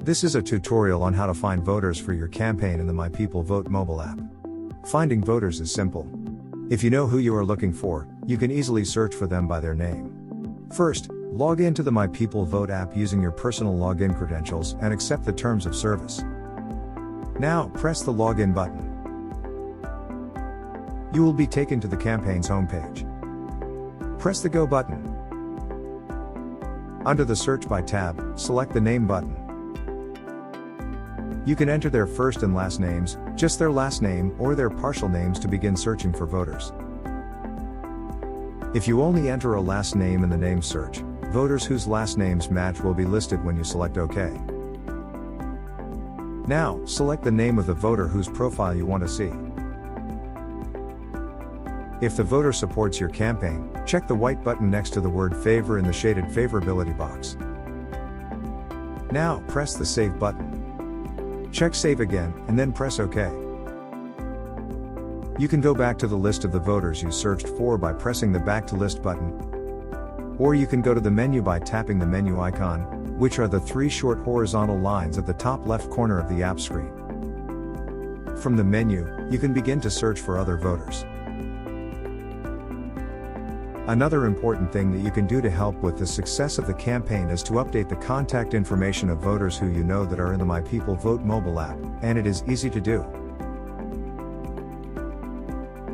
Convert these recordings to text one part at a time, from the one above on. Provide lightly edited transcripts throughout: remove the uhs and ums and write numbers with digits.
This is a tutorial on how to find voters for your campaign in the My People Vote mobile app. Finding voters is simple. If you know who you are looking for, you can easily search for them by their name. First, log into the My People Vote app using your personal login credentials and accept the terms of service. Now, press the Login button. You will be taken to the campaign's homepage. Press the Go button. Under the Search By tab, select the Name button. You can enter their first and last names, just their last name, or their partial names to begin searching for voters. If you only enter a last name in the name search, voters whose last names match will be listed when you select OK. Now, select the name of the voter whose profile you want to see. If the voter supports your campaign, check the white button next to the word Favor in the shaded favorability box. Now, press the Save button. Check Save again, and then press OK. You can go back to the list of the voters you searched for by pressing the Back to List button. Or you can go to the menu by tapping the menu icon, which are the three short horizontal lines at the top left corner of the app screen. From the menu, you can begin to search for other voters. Another important thing that you can do to help with the success of the campaign is to update the contact information of voters who you know that are in the My People Vote mobile app, and it is easy to do.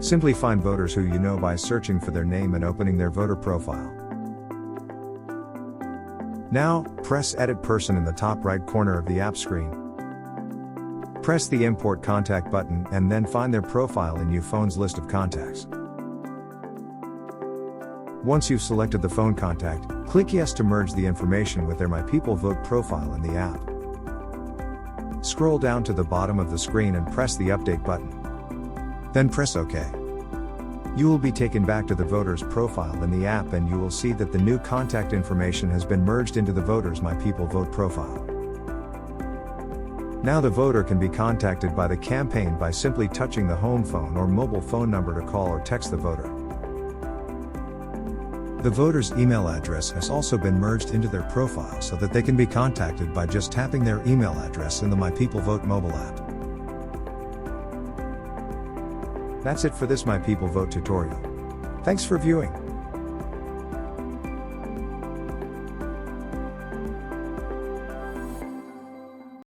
Simply find voters who you know by searching for their name and opening their voter profile. Now, press Edit Person in the top right corner of the app screen. Press the Import Contact button and then find their profile in your phone's list of contacts. Once you've selected the phone contact, click Yes to merge the information with their My People Vote profile in the app. Scroll down to the bottom of the screen and press the Update button. Then press OK. You will be taken back to the voter's profile in the app and you will see that the new contact information has been merged into the voter's My People Vote profile. Now the voter can be contacted by the campaign by simply touching the home phone or mobile phone number to call or text the voter. The voter's email address has also been merged into their profile so that they can be contacted by just tapping their email address in the My People Vote mobile app. That's it for this My People Vote tutorial. Thanks for viewing.